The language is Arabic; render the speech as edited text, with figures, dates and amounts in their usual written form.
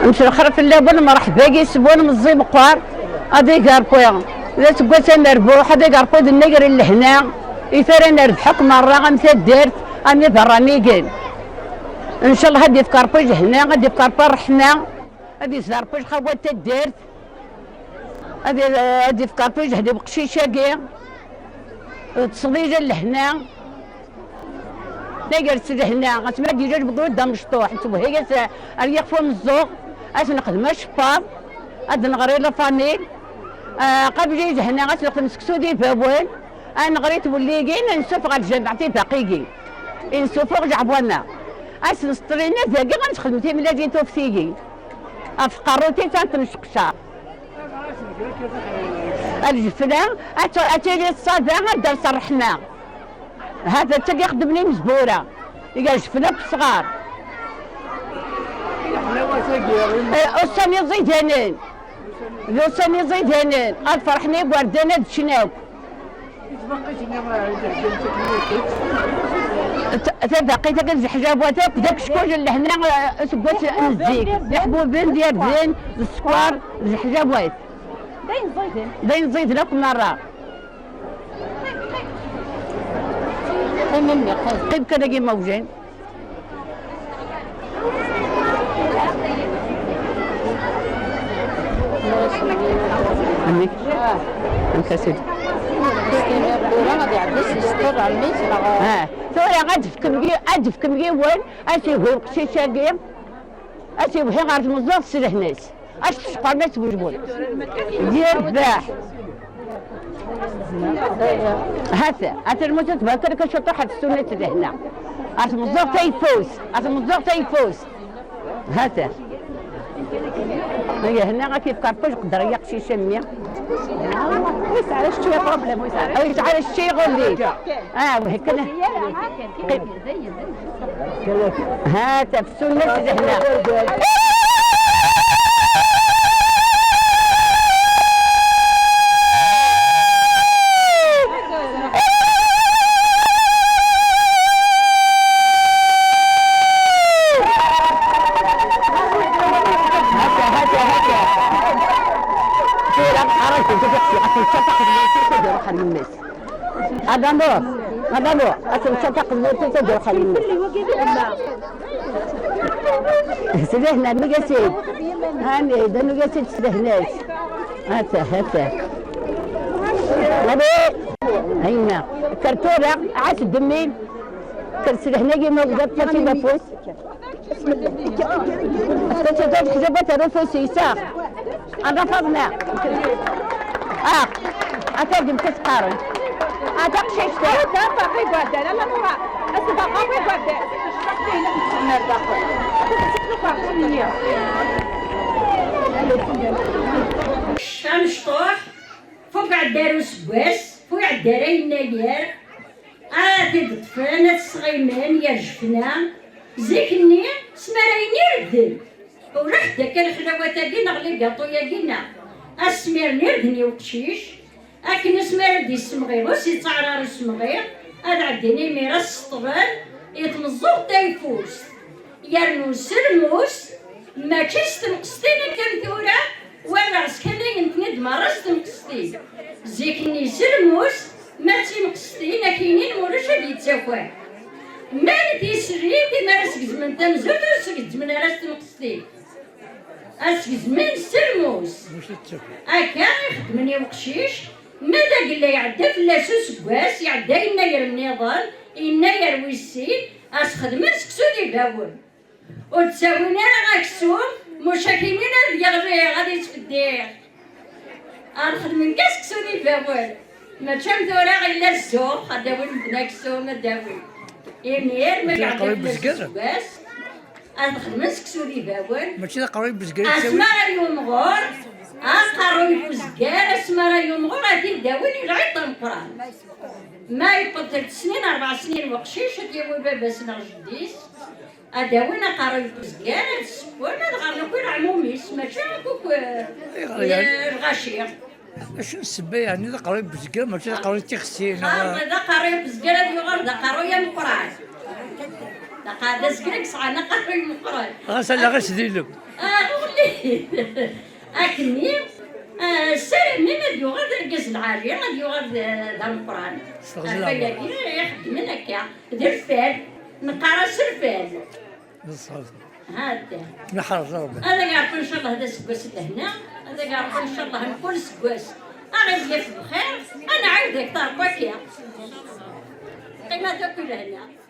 نمشي الاخر في اللابون مرحبا يسبون من الزي بقوار هادي كاربويا اذا تقول انا ربوح هادي كاربو النقر اللي هنا يثار انا ربحك مره غمثا دارت امي براميكين ان شاء الله هادي في كاربوج هنا غادي في كاربو رحنا هادي زاربوج خوات دارت هادي في كاربوج هادي بقشيشه كاع تصديجه لهنا نقر سيد هنا غتمرا ديجا بقول دا مشطوح هي اليقفوا من الزوق اش نخدم شبار هاد نغري لا فانيل قبل جيت هنا غتلقى مسكسو دي بابوين انا غريت وليكين نشوف غاد جمعتي باقيكين نشوفو جعبونا اش نسطرينا باقي غنخدم تي ملا جيتو في سيكي افقروتي تنشقشا الجفنا اتالي الصدى غدا صرحنا هذا تا يخدمني مزبوره يلقى جفنا بالصغار وسامي زيدانين لو سامي زيدانين فرحني بوردنا دشناو باقي تا كنزحجابواتك داك الشكوج اللي هنا سكوت نزيك الحبوبين ديال الزين السكوار الزحجابوات داين زيد لك مره قيب كذا كيما وجين عميك انت سيدي ثورة غاد في كمية وين اسيبو قشي شاقير اسيبو حين غارت مزاف سيده ناس اش تشقر ناس بوجبول ديال باح هذا الموت تبكر كشطو حد السنة لهنا غارت مزاف تيفوز هذا هي هنا غا كيف كاربوش قدر يقشي شمية ويس على شوية بروبليم ويس على الشيء غولي وهيك هذا في السنة هنا هذا نور أصل شفق النور تدور خلينا سيدي هنا نقاسيد هاني إذا نقاسيد سيدي هناش هاتا هينا كرتورة عاش الدمين كرسيدي هنا كيما وقدت تاتي مفوس تاتي حجبات الرفوس يساق رفضنا أترجم تسقاري أتقشي شتا باقي قادة لا نورا أسبق باقي قادة كنشطوح فوق عالدار وسواس فوق عالدارين ناير تدفن الصغيمان يا جفنا زيكني سمرايني ردن ورحت داك الحلاوة تاكي نغلي قاطويا كينا اسميرني ردني وقشيش أكن اسمر دي السمغير وسي تعرار السمغير هذا عديني ميراس السطغال يتنزوق تايفوس يرنو سرموس ما كيس تنقصتين كم ثورة ولا عسكري نتند مرس تنقصتين زيكني سرموس ما تنقصتين كاينين مولاش هادي يتساوى ما ندي سريتي ما راسك زمن تنزوت راسك زمن راس تنقصتين راسك زمن سرموس هكا يخدمني وقشيش ماذا قال لي يعدى في لاسوس كواس يعدى يناير النضال يناير ويسين اش خدمت سكسو دي باول وتساوينا راه غاكسوم مشاكلين ديال غادي يتفدير غنخدم كاع سكسو دي باول ما تشام ثورا غير السوق غداوي نكسو ما داوي يناير ما يعدى في كواس غنخدم سكسو دي باول ماشي قريب بزكري اسمع يوم غور قروي فزكار اسمها يوم غور غادي نداوي العيط القران ما يبقى 3 سنين 4 سنين وقشيش ديال بابا سنا جديس اداوينا قروي فزكار السبوان هذا غنقول عموميس ماشي هكوك الغاشيه شنو السبه يعني ذا قروي بزكار ماشي قروي تيخسين هذا قروي بزكار هذا قروي القران هذا زكرك صعنا قروي القران غسل غسديلو قولي أكني سلامي ما ديو غير الرقاز العالي ما ديو غير دار القرآن فياكي يخدم هكا دير الفال نقرا سرفال هذا نحرز ربي هذا يعرف ان شاء الله هذا سكواس لهنا هذا يعرف ان شاء الله نكون سكواس انا ندير في الخير انا عاودك طارق وكيا قيمة كل هنا